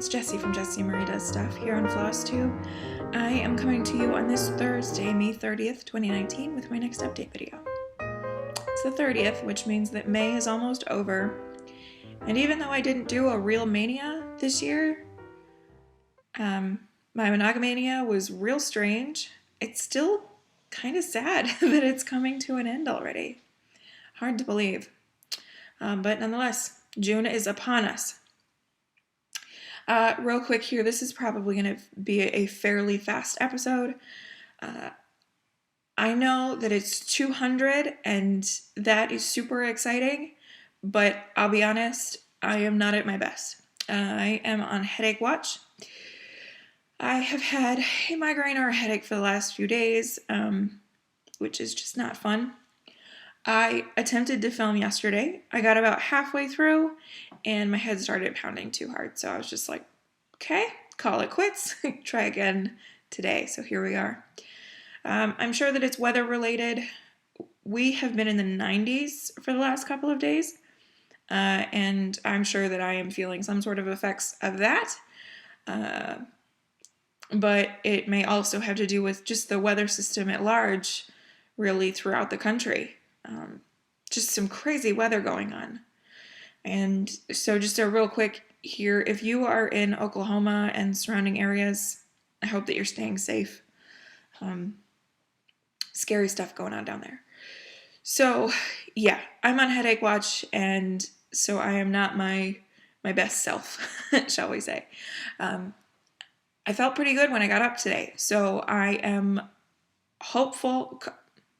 it's Jessie from Jessie Marie Does Stuff here on FlossTube. I am coming to you on this Thursday, May 30th, 2019 with my next update video. It's the 30th, which means that May is almost over. And even though I didn't do a real mania this year, my monogamania was real strange. It's still kind of sad that it's coming to an end already. Hard to believe. But nonetheless, June is upon us. Real quick here, this is probably going to be a fairly fast episode. I know that it's 200 and that is super exciting, but I'll be honest, I am not at my best. I am on headache watch. I have had a migraine or a headache for the last few days, which is just not fun. I attempted to film yesterday. I got about halfway through and my head started pounding too hard. So I was just like, okay, call it quits. Try again today. So here we are. I'm sure that it's weather related. We have been in the 90s for the last couple of days. And I'm sure that I am feeling some sort of effects of that. But it may also have to do with just the weather system at large, really throughout the country. Just some crazy weather going on. And so just a real quick here, if you are in Oklahoma and surrounding areas, I hope that you're staying safe. Scary stuff going on down there. So yeah, I'm on headache watch, and so I am not my best self, shall we say. I felt pretty good when I got up today, so I am hopeful,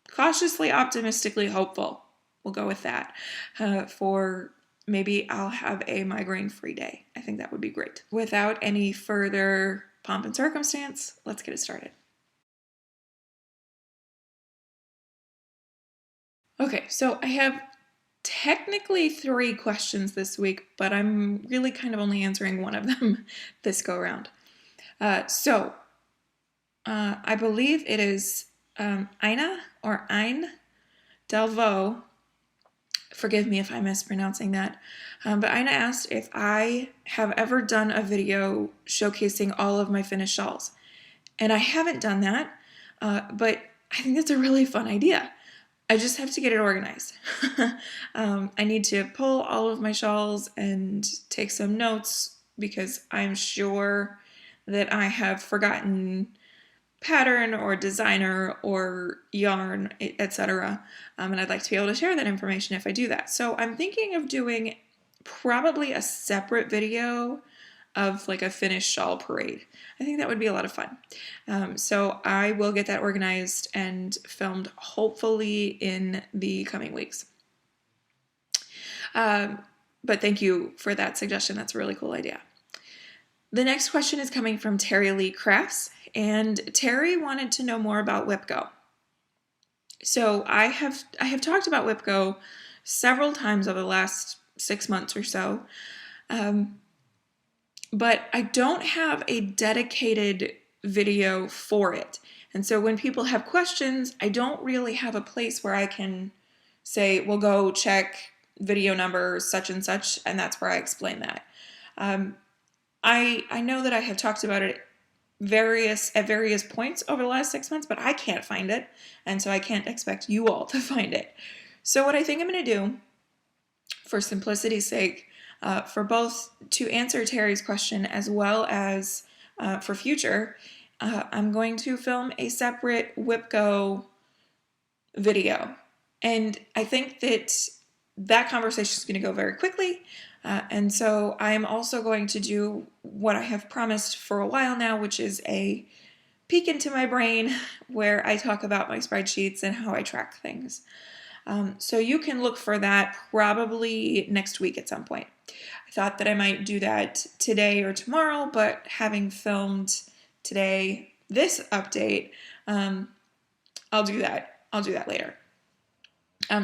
cautiously optimistically hopeful. We'll go with that for maybe I'll have a migraine-free day. I think that would be great. Without any further pomp and circumstance, let's get it started. Okay, so I have technically 3 questions this week, but I'm really kind of only answering one of them this go around. I believe it is Ina or Ein Delvaux. Forgive me if I'm mispronouncing that. But Ina asked if I have ever done a video showcasing all of my finished shawls. And I haven't done that, but I think that's a really fun idea. I just have to get it organized. I need to pull all of my shawls and take some notes because I'm sure that I have forgotten pattern or designer or yarn, etc. And I'd like to be able to share that information if I do that. So I'm thinking of doing probably a separate video of like a finished shawl parade. I think that would be a lot of fun. So I will get that organized and filmed hopefully in the coming weeks. But thank you for that suggestion. That's a really cool idea. The next question is coming from Terry Lee Crafts, and Terry wanted to know more about WhipGo. So I have talked about WhipGo several times over the last 6 months or so, but I don't have a dedicated video for it. And so when people have questions, I don't really have a place where I can say, well, go check video number such and such, and that's where I explain that. I know that I have talked about it at various points over the last 6 months, but I can't find it, and so I can't expect you all to find it. So what I think I'm going to do, for simplicity's sake, for both to answer Terry's question as well as for future, I'm going to film a separate WhipGo video. And I think that conversation is going to go very quickly. And so I'm also going to do what I have promised for a while now, which is a peek into my brain where I talk about my spreadsheets and how I track things. So you can look for that probably next week at some point. I thought that I might do that today or tomorrow, but having filmed today this update, I'll do that. I'll do that later.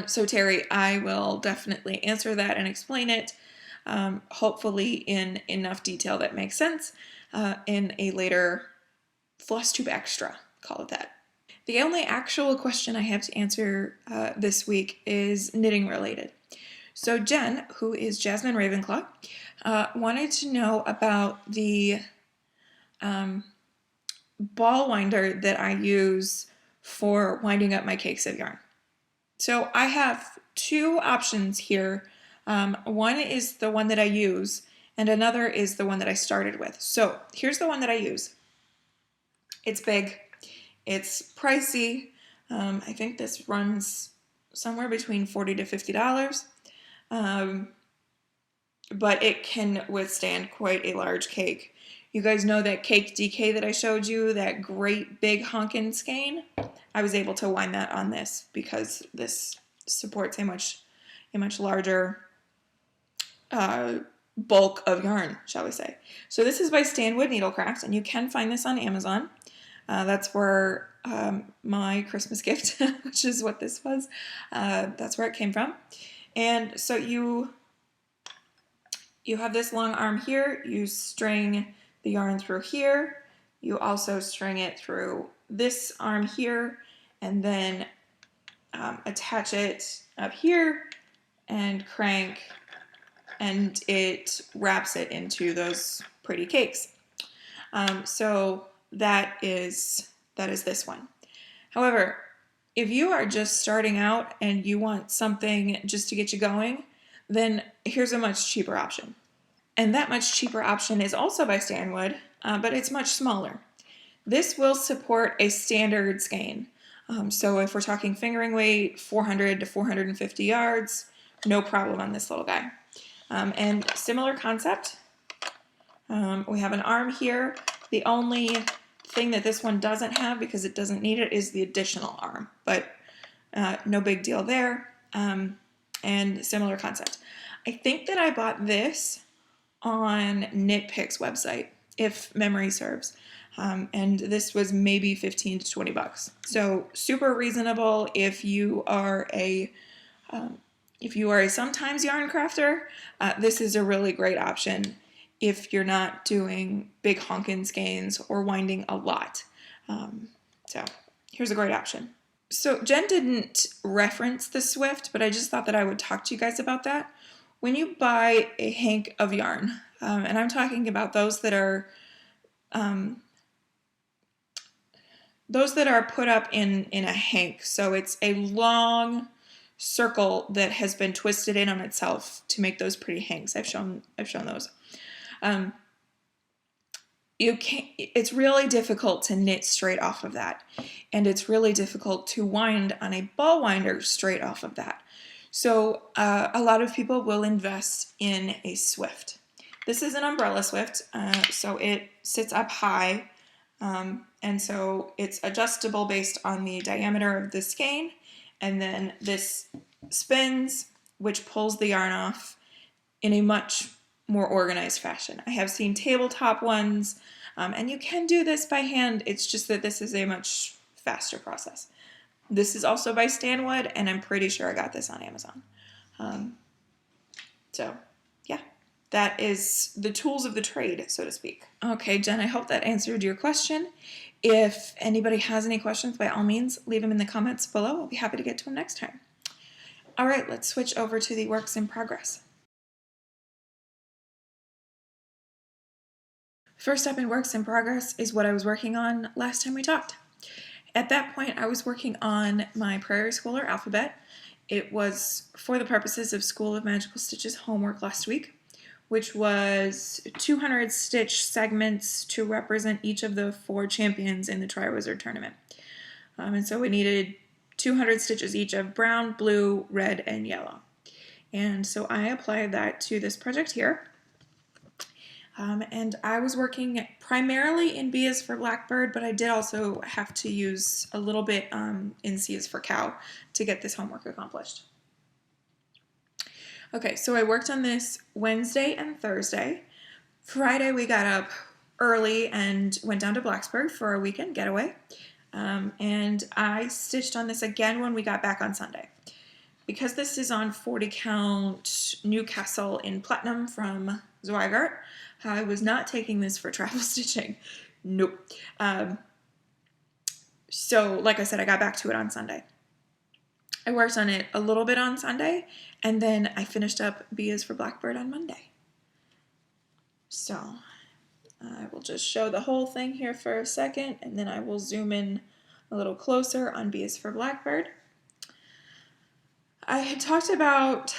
So Terry, I will definitely answer that and explain it, hopefully in enough detail that makes sense, in a later FlossTube Extra, call it that. The only actual question I have to answer this week is knitting related. So Jen, who is Jasmine Ravenclaw, wanted to know about the ball winder that I use for winding up my cakes of yarn. So I have two options here. One is the one that I use, and another is the one that I started with. So here's the one that I use. It's big, it's pricey. I think this runs somewhere between $40 to $50. But it can withstand quite a large cake. You guys know that cake DK that I showed you, that great big honkin' skein? I was able to wind that on this because this supports a much larger bulk of yarn, shall we say. So this is by Stanwood Needlecraft, and you can find this on Amazon. That's where my Christmas gift, which is what this was, that's where it came from. And so you have this long arm here, you string the yarn through here, you also string it through this arm here, and then attach it up here and crank, and it wraps it into those pretty cakes. So that is this one. However, if you are just starting out and you want something just to get you going, then here's a much cheaper option. And that much cheaper option is also by Stanwood, but it's much smaller. This will support a standard skein. So if we're talking fingering weight, 400 to 450 yards, no problem on this little guy. And similar concept, we have an arm here. The only thing that this one doesn't have, because it doesn't need it, is the additional arm, but no big deal there. And similar concept. I think that I bought this on Knitpicks website, if memory serves. And this was maybe 15 to 20 bucks. So super reasonable if you are a sometimes yarn crafter. This is a really great option if you're not doing big honkin' skeins or winding a lot. So here's a great option. So Jen didn't reference the Swift, but I just thought that I would talk to you guys about that. When you buy a hank of yarn, and I'm talking about those that are put up in a hank, so it's a long circle that has been twisted in on itself to make those pretty hanks. I've shown those. It's really difficult to knit straight off of that, and it's really difficult to wind on a ball winder straight off of that. So a lot of people will invest in a Swift. This is an umbrella Swift, so it sits up high, and so it's adjustable based on the diameter of the skein, and then this spins, which pulls the yarn off in a much more organized fashion. I have seen tabletop ones, and you can do this by hand. It's just that this is a much faster process. This is also by Stanwood, and I'm pretty sure I got this on Amazon. So yeah, that is the tools of the trade, so to speak. Okay, Jen, I hope that answered your question. If anybody has any questions, by all means, leave them in the comments below. I'll be happy to get to them next time. All right, let's switch over to the works in progress. First up in works in progress is what I was working on last time we talked. At that point, I was working on my Prairie Schooler alphabet. It was for the purposes of School of Magical Stitches homework last week, which was 200 stitch segments to represent each of the 4 champions in the Tri-Wizard tournament. And so we needed 200 stitches each of brown, blue, red, and yellow. And so I applied that to this project here. And I was working primarily in B is for Blackbird, but I did also have to use a little bit in C is for Cow to get this homework accomplished. Okay, so I worked on this Wednesday and Thursday. Friday we got up early and went down to Blacksburg for a weekend getaway. And I stitched on this again when we got back on Sunday. Because this is on 40 count Newcastle in Platinum from Zweigart, I was not taking this for travel stitching. Nope. So like I said, I got back to it on Sunday. I worked on it a little bit on Sunday, and then I finished up B is for Blackbird on Monday. So I will just show the whole thing here for a second, and then I will zoom in a little closer on B is for Blackbird. I had talked about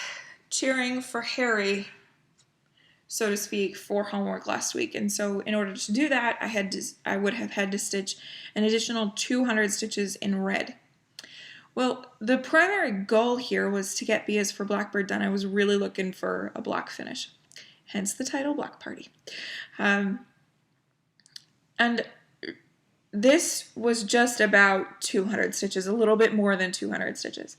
cheering for Harry, so to speak, for homework last week, and so in order to do that, I would have had to stitch an additional 200 stitches in red. Well, the primary goal here was to get B is for Blackbird done. I was really looking for a block finish, hence the title Block Party. And this was just about 200 stitches, a little bit more than 200 stitches.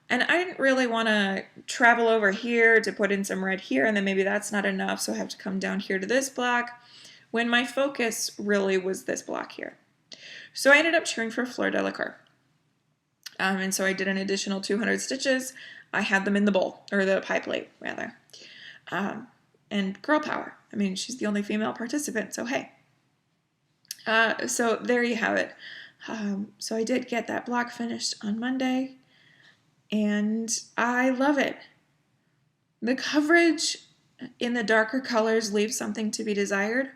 And I didn't really want to travel over here to put in some red here, and then maybe that's not enough, so I have to come down here to this block, when my focus really was this block here. So I ended up cheering for Fleur de la Cour. And so I did an additional 200 stitches. I had them in the bowl, or the pie plate, rather. And girl power. I mean, she's the only female participant, so hey. So there you have it. So I did get that block finished on Monday, and I love it. The coverage in the darker colors leaves something to be desired.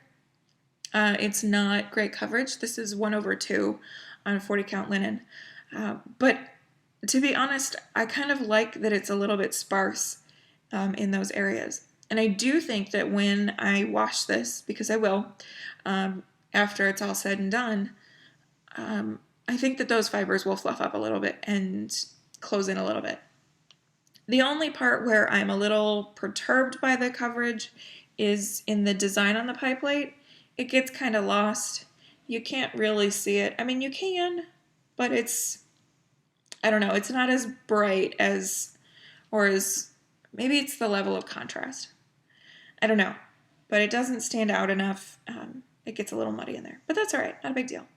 It's not great coverage. This is 1/2 on 40 count linen. But to be honest, I kind of like that it's a little bit sparse in those areas. And I do think that when I wash this, because I will, after it's all said and done, I think that those fibers will fluff up a little bit and close in a little bit. The only part where I'm a little perturbed by the coverage is in the design on the pie plate. It gets kind of lost. You can't really see it. I mean, you can, but it's, I don't know, it's not as bright as, or as, maybe it's the level of contrast. I don't know, but it doesn't stand out enough. It gets a little muddy in there, but that's all right, not a big deal.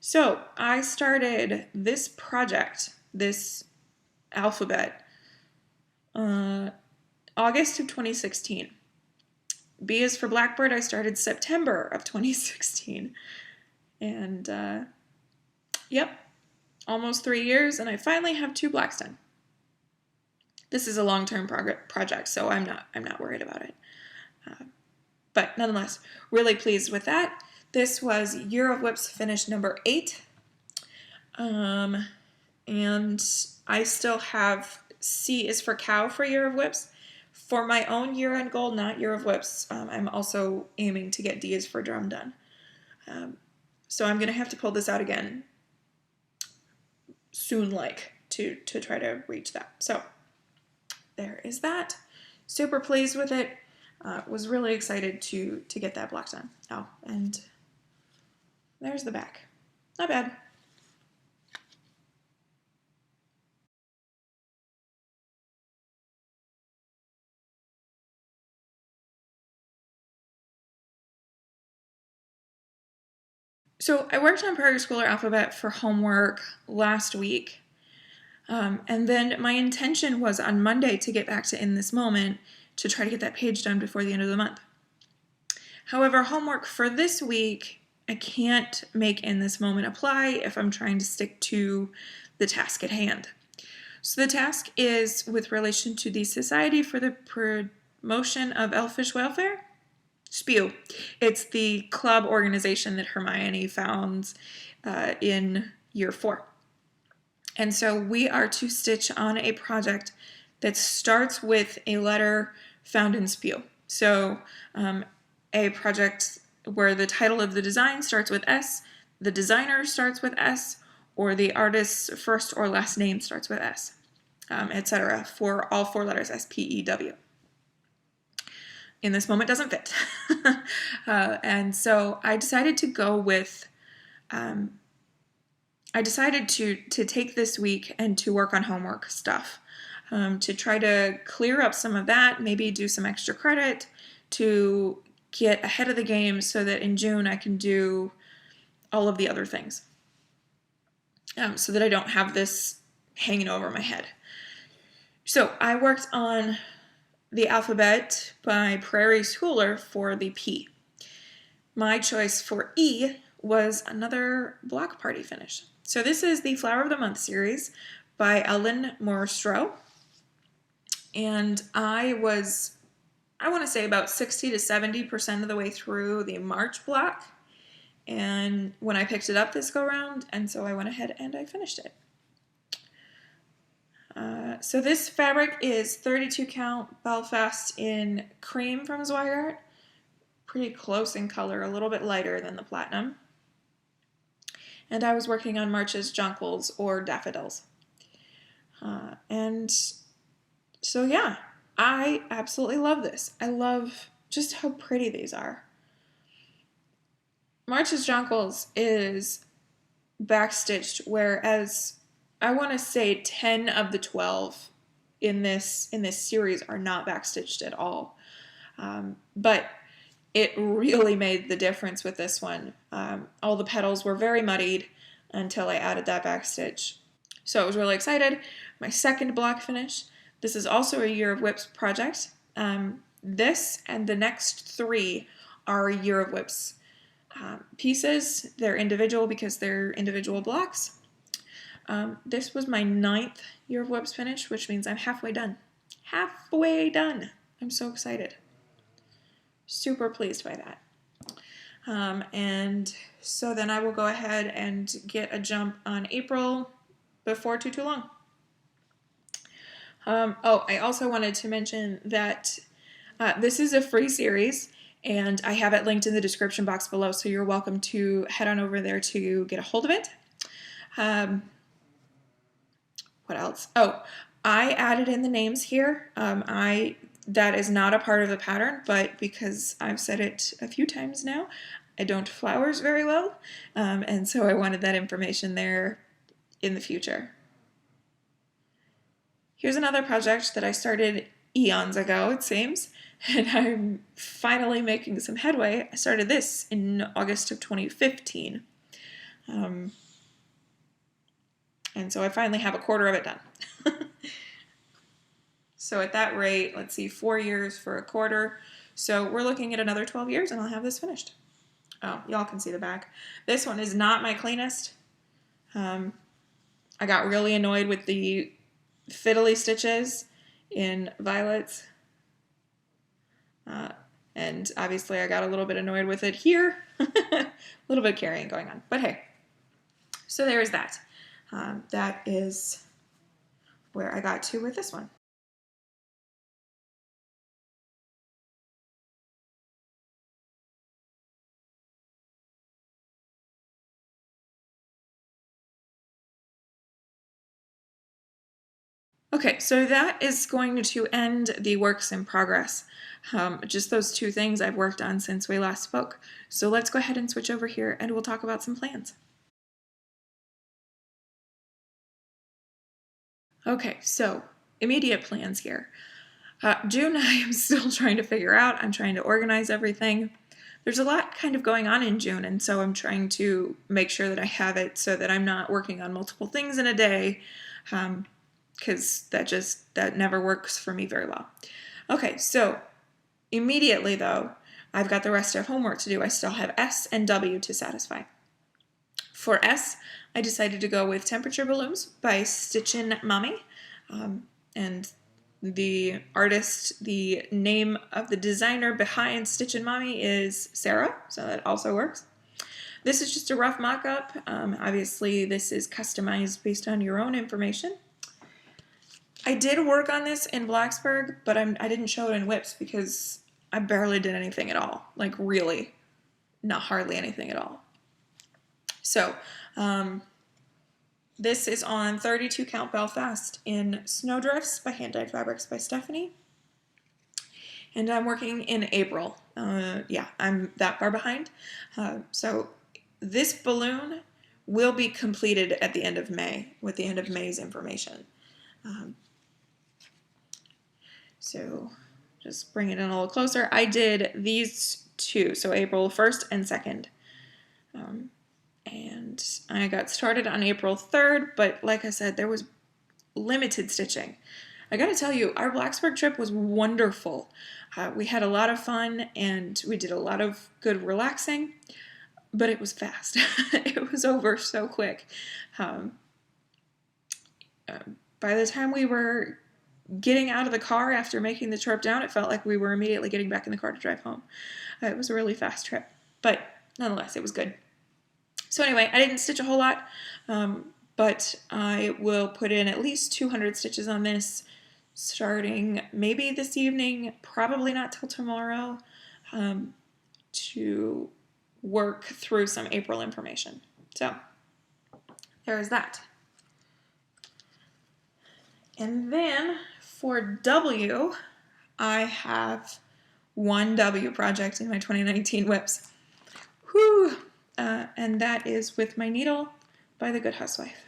So I started this project, this alphabet, August of 2016. B is for Blackbird, I started September of 2016. And yep, almost 3 years, and I finally have 2 blocks done. This is a long-term project, so I'm not worried about it. But nonetheless, really pleased with that. This was Year of Whips finish number 8. And I still have C is for Cow for Year of Whips. For my own year-end goal, not Year of Whips, I'm also aiming to get D is for Drum done. So I'm going to have to pull this out again soon, to try to reach that. So there is that. Super pleased with it. Was really excited to get that block done. Oh, and there's the back. Not bad. So I worked on Prairie Schooler Alphabet for homework last week. And then my intention was on Monday to get back to In This Moment to try to get that page done before the end of the month. However, homework for this week, I can't make In This Moment apply if I'm trying to stick to the task at hand. So the task is with relation to the Society for the Promotion of Elfish Welfare, SPEW. It's the club organization that Hermione founds in year 4. And so we are to stitch on a project that starts with a letter found in SPEW. So a project where the title of the design starts with S, the designer starts with S, or the artist's first or last name starts with S, etc. for all 4 letters, S-P-E-W. In This Moment doesn't fit. And so I decided to go with, I decided to take this week and to work on homework stuff, to try to clear up some of that, maybe do some extra credit, to get ahead of the game so that in June I can do all of the other things, so that I don't have this hanging over my head. So I worked on the alphabet by Prairie Schooler for the P. My choice for E was another block party finish. So this is the Flower of the Month series by Ellen Morstro. And I want to say about 60 to 70% of the way through the March block. And when I picked it up this go round, and so I went ahead and I finished it. So this fabric is 32 count Belfast in cream from Zweiert. Pretty close in color, a little bit lighter than the platinum. And I was working on March's jonquils or daffodils. And so yeah, I absolutely love this. I love just how pretty these are. March's jonquils is backstitched, whereas I want to say 10 of the 12 in this series are not backstitched at all. But it really made the difference with this one. All the petals were very muddied until I added that backstitch. So I was really excited. My second block finish. This is also a Year of Whips project. This and the next 3 are Year of Whips pieces. They're individual because they're individual blocks. This was my 9th Year of Whips finish, which means I'm halfway done. Halfway done. I'm so excited. Super pleased by that. And so then I will go ahead and get a jump on April before too long. I also wanted to mention that this is a free series, and I have it linked in the description box below, so you're welcome to head on over there to get a hold of it. What else? Oh, I added in the names here. That is not a part of the pattern, but because I've said it a few times now, I don't flowers very well, and so I wanted that information there in the future. Here's another project that I started eons ago, it seems, and I'm finally making some headway. I started this in August of 2015. And so I finally have a quarter of it done. So at that rate, let's see, 4 years for a quarter. So we're looking at another 12 years and I'll have this finished. Oh, y'all can see the back. This one is not my cleanest. I got really annoyed with the fiddly stitches in violets. And obviously I got a little bit annoyed with it here. A little bit of carrying going on. But hey, so there's that. That is where I got to with this one. Okay, so that is going to end the works in progress. Just those 2 things I've worked on since we last spoke. So let's go ahead and switch over here and we'll talk about some plans. Okay, so immediate plans here. June I am still trying to figure out. I'm trying to organize everything. There's a lot kind of going on in June, and so I'm trying to make sure that I have it so that I'm not working on multiple things in a day. Because that never works for me very well. Okay, so immediately though, I've got the rest of homework to do. I still have S and W to satisfy. For S, I decided to go with Temperature Balloons by Stitchin' Mommy. And the artist, the name of the designer behind Stitchin' Mommy is Sarah, so that also works. This is just a rough mock-up. Obviously, this is customized based on your own information. I did work on this in Blacksburg, but I didn't show it in Whips because I barely did anything at all. Like really, not hardly anything at all. So, this is on 32 count Belfast in Snowdrifts by Hand Dyed Fabrics by Stephanie. And I'm working in April. Yeah, I'm that far behind. So this balloon will be completed at the end of May with the end of May's information. So just bring it in a little closer. I did these 2, so April 1st and 2nd. And I got started on April 3rd, but like I said, there was limited stitching. I gotta tell you, our Blacksburg trip was wonderful. We had a lot of fun and we did a lot of good relaxing, but it was fast. It was over so quick. by the time we were getting out of the car after making the trip down, it felt like we were immediately getting back in the car to drive home. It was a really fast trip, but nonetheless, it was good. So anyway, I didn't stitch a whole lot, but I will put in at least 200 stitches on this starting maybe this evening, probably not till tomorrow, to work through some April information. So there is that. And then for W, I have one W project in my 2019 whips. Whew! And that is with my needle by the Good Housewife,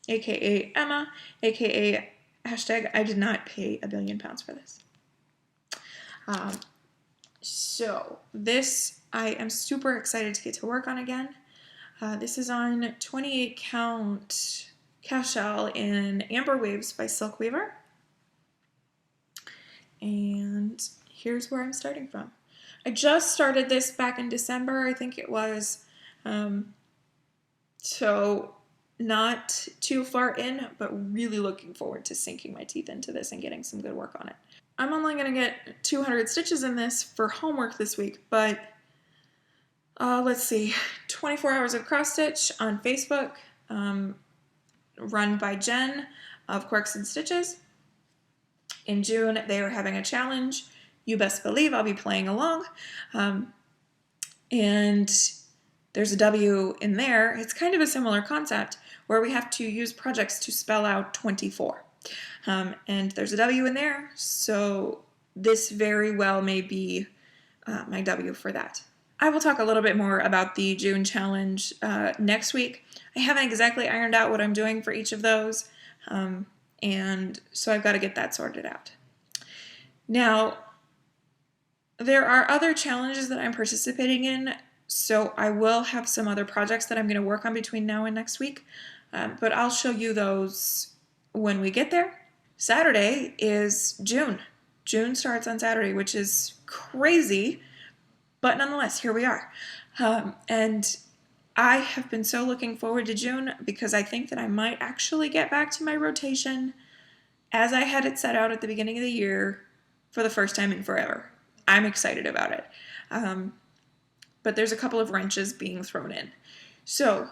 aka Emma, aka hashtag I did not pay £1 billion for this. So this I am super excited to get to work on again. This is on 28 count cashel in Amber Waves by Silk Weaver. And here's where I'm starting from. I just started this back in December, I think it was. So not too far in, but really looking forward to sinking my teeth into this and getting some good work on it. I'm only going to get 200 stitches in this for homework this week, but let's see, 24 hours of cross stitch on Facebook, run by Jen of Quirks and Stitches. In June, they are having a challenge. You best believe I'll be playing along. And there's a W in there. It's kind of a similar concept where we have to use projects to spell out 24. And there's a W in there, so this very well may be my W for that. I will talk a little bit more about the June challenge next week. I haven't exactly ironed out what I'm doing for each of those, and so I've got to get that sorted out. Now, there are other challenges that I'm participating in, so I will have some other projects that I'm going to work on between now and next week, but I'll show you those when we get there. Saturday is June. June starts on Saturday, which is crazy, but nonetheless, here we are. And I have been so looking forward to June because I think that I might actually get back to my rotation as I had it set out at the beginning of the year for the first time in forever. I'm excited about it. But there's a couple of wrenches being thrown in. So,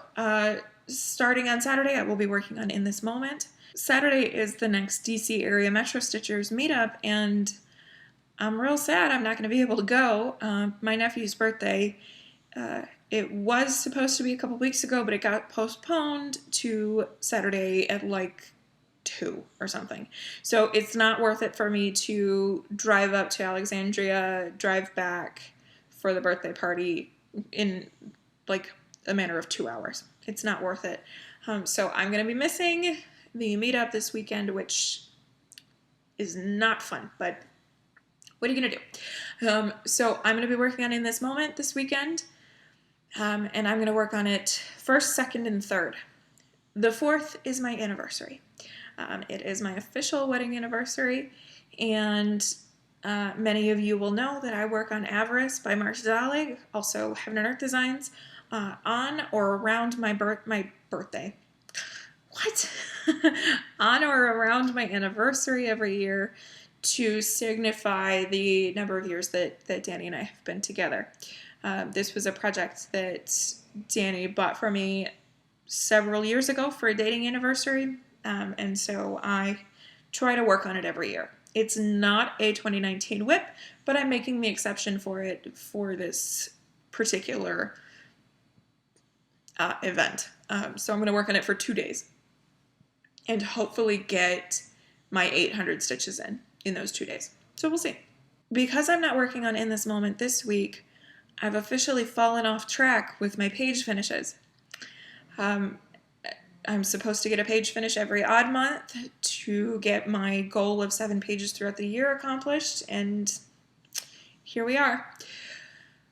starting on Saturday, I will be working on In This Moment. Saturday is the next DC area Metro Stitchers meetup, and I'm real sad I'm not going to be able to go. My nephew's birthday, it was supposed to be a couple weeks ago, but it got postponed to Saturday at like 2 or something. So it's not worth it for me to drive up to Alexandria, drive back for the birthday party in like a matter of 2 hours. It's not worth it. So I'm going to be missing the meetup this weekend, which is not fun, but what are you going to do? So I'm going to be working on In This Moment this weekend, and I'm going to work on it 1st, 2nd, and 3rd. The 4th is my anniversary. It is my official wedding anniversary, and many of you will know that I work on Avarice by Marcia Zalig, also Heaven and Earth Designs, on or around my birthday. What? On or around my anniversary every year to signify the number of years that Danny and I have been together. This was a project that Danny bought for me several years ago for a dating anniversary, and so I try to work on it every year. It's not a 2019 whip, but I'm making the exception for it for this particular event. So I'm going to work on it for 2 days and hopefully get my 800 stitches in those 2 days. So we'll see. Because I'm not working on In This Moment this week, I've officially fallen off track with my page finishes. I'm supposed to get a page finish every odd month to get my goal of 7 pages throughout the year accomplished, and here we are.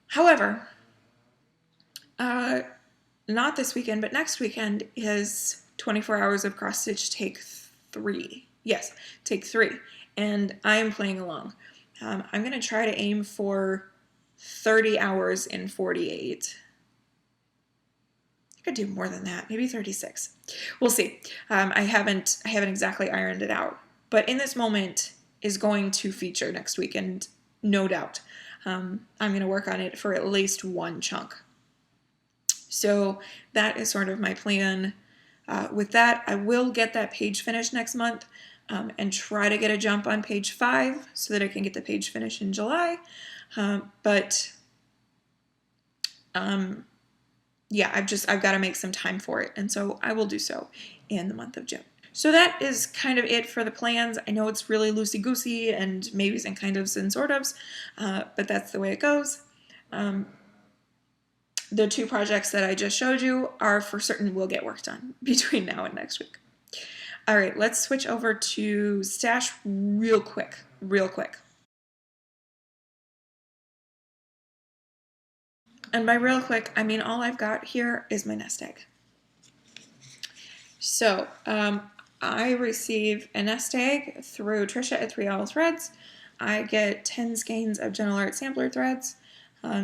However, not this weekend, but next weekend is 24 hours of cross stitch take 3. Yes, take 3. And I am playing along. I'm going to try to aim for 30 hours in 48. could do more than that, maybe 36. We'll see. I haven't exactly ironed it out, but In This Moment is going to feature next week, and no doubt I'm going to work on it for at least one chunk. So that is sort of my plan. With that, I will get that page finished next month, and try to get a jump on page 5 so that I can get the page finished in July. Yeah, I've got to make some time for it, and so I will do so in the month of June. So that is kind of it for the plans. I know it's really loosey-goosey and maybes and kind ofs and sort ofs, but that's the way it goes. The 2 projects that I just showed you are for certain will get worked on between now and next week. All right, let's switch over to stash real quick. And by real quick, I mean all I've got here is my nest egg. So I receive a nest egg through Trisha at 3 Owl Threads. I get 10 skeins of Gentle Art sampler threads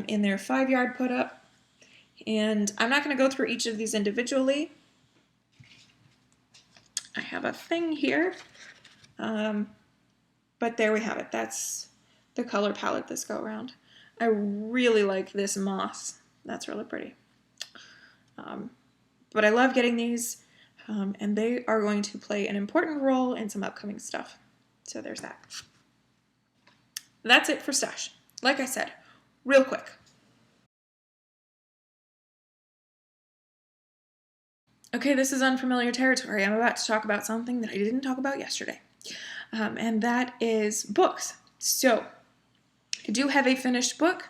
in their 5-yard put up. And I'm not going to go through each of these individually. I have a thing here, but there we have it. That's the color palette this go around. I really like this moss. That's really pretty. But I love getting these, and they are going to play an important role in some upcoming stuff. So there's that. That's it for stash. Like I said, real quick. Okay, this is unfamiliar territory. I'm about to talk about something that I didn't talk about yesterday, and that is books. So, I do have a finished book.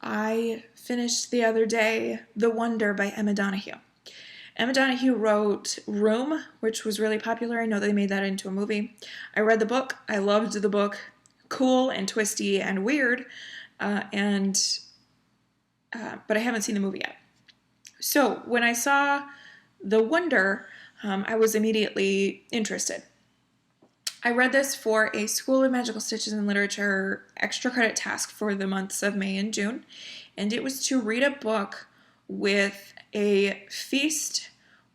I finished the other day The Wonder by Emma Donoghue. Emma Donoghue wrote Room, which was really popular. I know they made that into a movie. I read the book. I loved the book. Cool and twisty and weird, but I haven't seen the movie yet. So, when I saw The Wonder, I was immediately interested. I read this for a School of Magical Stitches and Literature extra credit task for the months of May and June, and it was to read a book with a feast,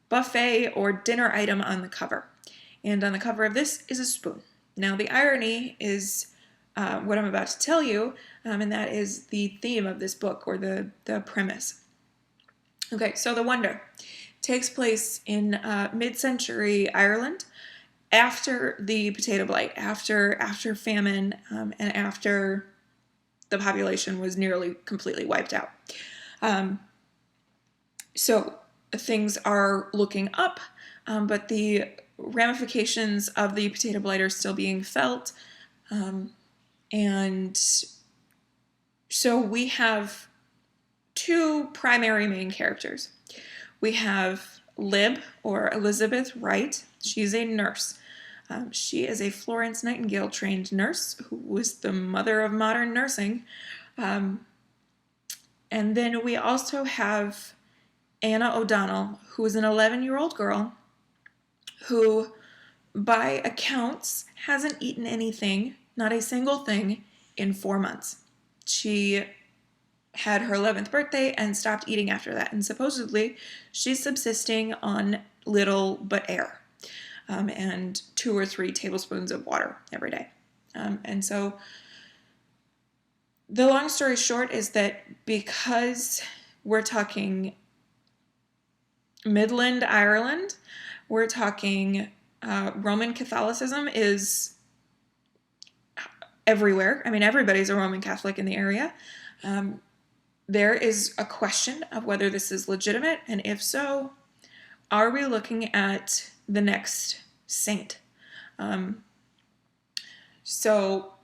buffet, or dinner item on the cover. And on the cover of this is a spoon. Now the irony is what I'm about to tell you, and that is the theme of this book, or the premise. Okay, so The Wonder takes place in mid-century Ireland, after the potato blight, after famine, and after the population was nearly completely wiped out. So things are looking up, but the ramifications of the potato blight are still being felt. And so we have 2 primary main characters. We have Lib, or Elizabeth Wright. She's a nurse. She is a Florence Nightingale trained nurse who was the mother of modern nursing. And then we also have Anna O'Donnell, who is an 11-year-old girl who, by accounts, hasn't eaten anything, not a single thing, in 4 months. She had her 11th birthday and stopped eating after that, and supposedly she's subsisting on little but air, and 2 or 3 tablespoons of water every day. And so the long story short is that because we're talking Midland Ireland, we're talking Roman Catholicism is everywhere. I mean, everybody's a Roman Catholic in the area. There is a question of whether this is legitimate, and if so, are we looking at the next saint? So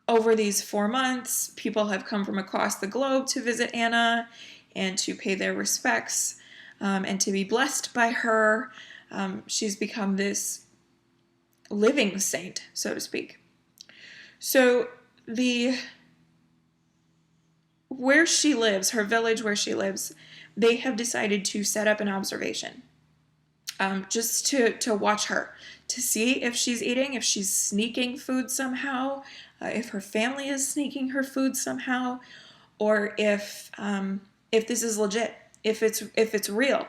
over these 4 months, people have come from across the globe to visit Anna and to pay their respects, and to be blessed by her. She's become this living saint, so to speak. So where she lives, her village where she lives, they have decided to set up an observation, just to watch her, to see if she's eating, if she's sneaking food somehow, if her family is sneaking her food somehow, or if this is legit. if it's real,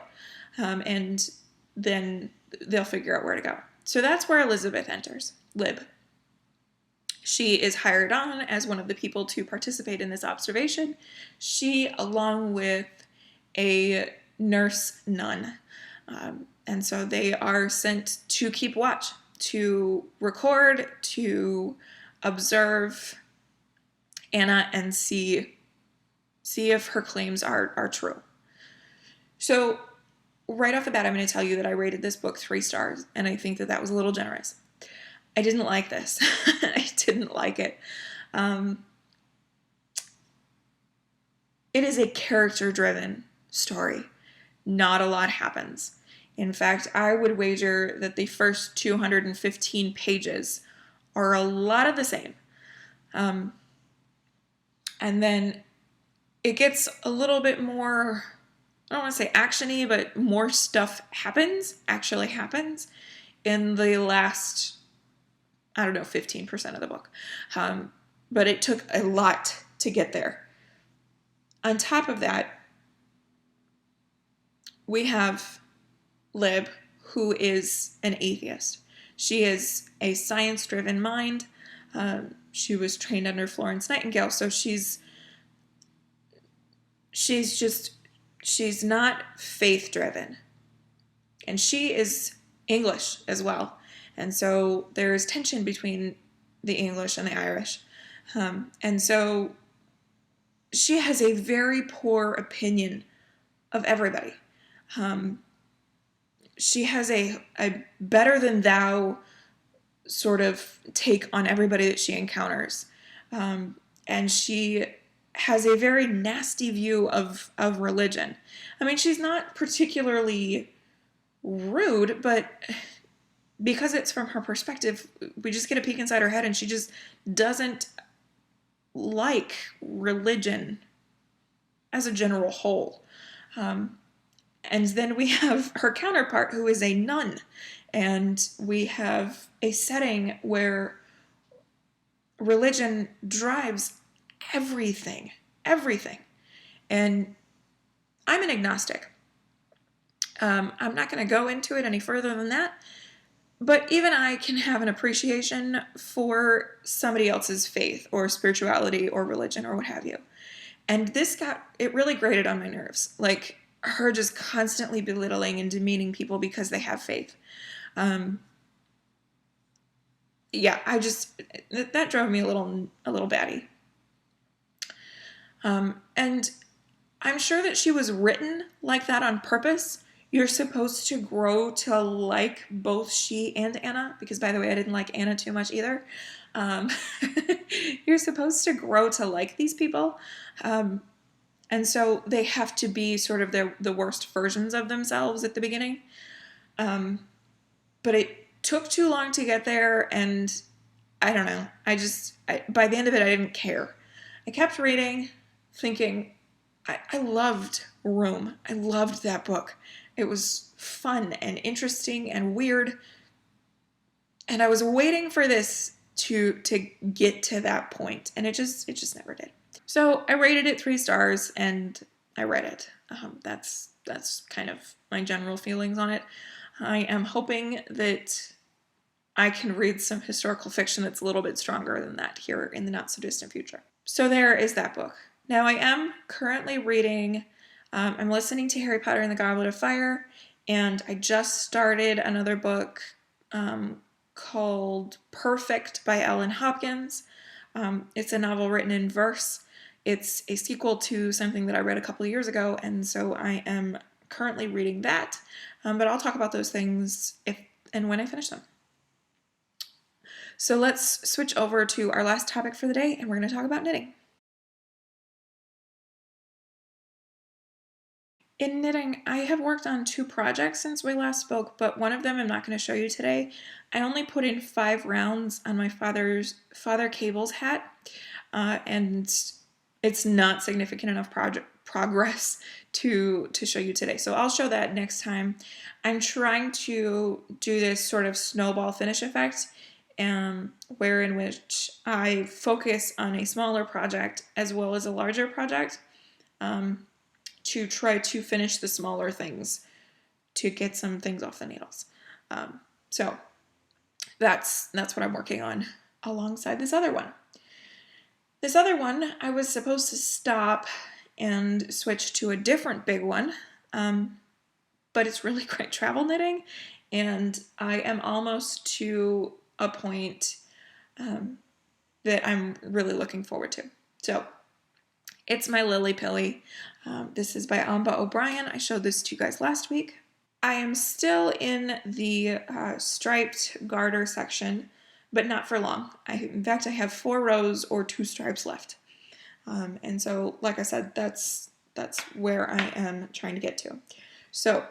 and then they'll figure out where to go. So that's where Elizabeth enters. Lib. She is hired on as one of the people to participate in this observation. She, along with a nurse nun, and so they are sent to keep watch, to record, to observe Anna and see if her claims are true. So right off the bat, I'm going to tell you that I rated this book 3 stars, and I think that was a little generous. I didn't like this. I didn't like it. It is a character-driven story. Not a lot happens. In fact, I would wager that the first 215 pages are a lot of the same. And then it gets a little bit more, I don't want to say actiony, but more stuff actually happens in the last, 15% of the book. But it took a lot to get there. On top of that, we have Lib, who is an atheist. She is a science-driven mind. She was trained under Florence Nightingale, so she's not faith-driven. And she is English as well. And so there's tension between the English and the Irish. And so she has a very poor opinion of everybody. She has a better than thou sort of take on everybody that she encounters. And she has a very nasty view of religion. I mean, she's not particularly rude, but because it's from her perspective, we just get a peek inside her head, and she just doesn't like religion as a general whole. And then we have her counterpart, who is a nun, and we have a setting where religion drives everything. And I'm an agnostic. I'm not going to go into it any further than that, but even I can have an appreciation for somebody else's faith or spirituality or religion or what have you. And it really grated on my nerves. Like, her just constantly belittling and demeaning people because they have faith. That drove me a little batty. And I'm sure that she was written like that on purpose. You're supposed to grow to like both she and Anna, because, by the way, I didn't like Anna too much either. You're supposed to grow to like these people. And so they have to be sort of the worst versions of themselves at the beginning. But it took too long to get there, and I don't know. By the end of it, I didn't care. I kept reading, thinking, I loved Room. I loved that book. It was fun and interesting and weird. And I was waiting for this to get to that point, and it just never did. So I rated it 3 stars, and I read it. That's kind of my general feelings on it. I am hoping that I can read some historical fiction that's a little bit stronger than that here in the not-so-distant future. So there is that book. Now, I am currently reading, I'm listening to Harry Potter and the Goblet of Fire, and I just started another book called Perfect by Ellen Hopkins. It's a novel written in verse. It's a sequel to something that I read a couple of years ago, and so I am currently reading that. But I'll talk about those things if and when I finish them. So let's switch over to our last topic for the day, and we're going to talk about knitting. In knitting, I have worked on 2 projects since we last spoke, but one of them I'm not going to show you today. I only put in 5 rounds on my Father Cable's hat, and it's not significant enough progress to show you today. So I'll show that next time. I'm trying to do this sort of snowball finish effect, where in which I focus on a smaller project as well as a larger project. to try to finish the smaller things to get some things off the needles. So that's what I'm working on alongside this other one. This other one, I was supposed to stop and switch to a different big one, but it's really great travel knitting, and I am almost to a point that I'm really looking forward to. So it's my Lilli Pilli. This is by Ambah O'Brien. I showed this to you guys last week. I am still in the striped garter section, but not for long. In fact, I have 4 rows or 2 stripes left. And so, like I said, that's where I am trying to get to. So,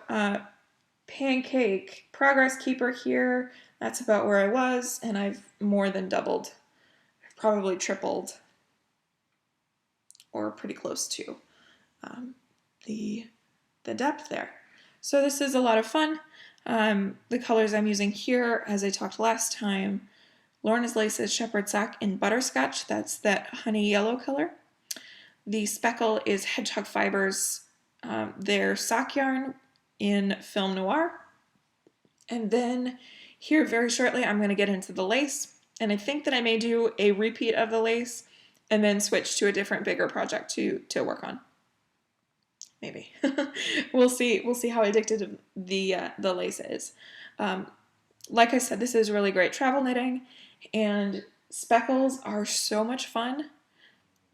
Pancake, Progress Keeper here, that's about where I was, and I've more than doubled, probably tripled, or pretty close to the depth there. So this is a lot of fun. The colors I'm using here, as I talked last time, Lorna's Lace is Shepherd Sock in Butterscotch. That's that honey yellow color. The speckle is Hedgehog Fibres, their sock yarn in Film Noir. And then here very shortly I'm going to get into the lace. And I think that I may do a repeat of the lace and then switch to a different bigger project to work on. Maybe. We'll see how addicted the lace is. Like I said, this is really great travel knitting, and speckles are so much fun.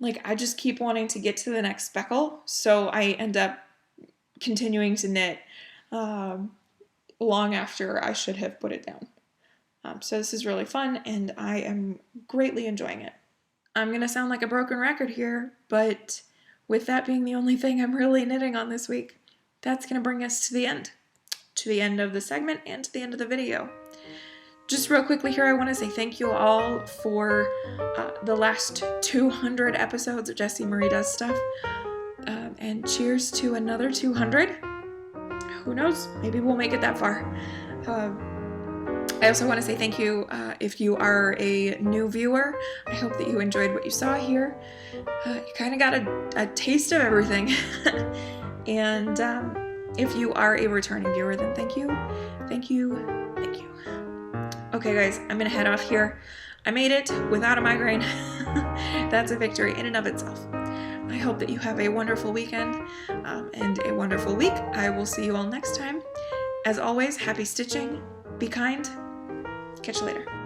Like, I just keep wanting to get to the next speckle, so I end up continuing to knit long after I should have put it down. So this is really fun, and I am greatly enjoying it. I'm going to sound like a broken record here, but with that being the only thing I'm really knitting on this week, that's going to bring us to the end of the segment and to the end of the video. Just real quickly here, I want to say thank you all for the last 200 episodes of Jessie Marie Does Stuff, and cheers to another 200. Who knows? Maybe we'll make it that far. I also want to say thank you if you are a new viewer. I hope that you enjoyed what you saw here. You kind of got a taste of everything. And if you are a returning viewer, then thank you. Thank you. Thank you. Okay, guys, I'm going to head off here. I made it without a migraine. That's a victory in and of itself. I hope that you have a wonderful weekend and a wonderful week. I will see you all next time. As always, happy stitching. Be kind. Catch you later.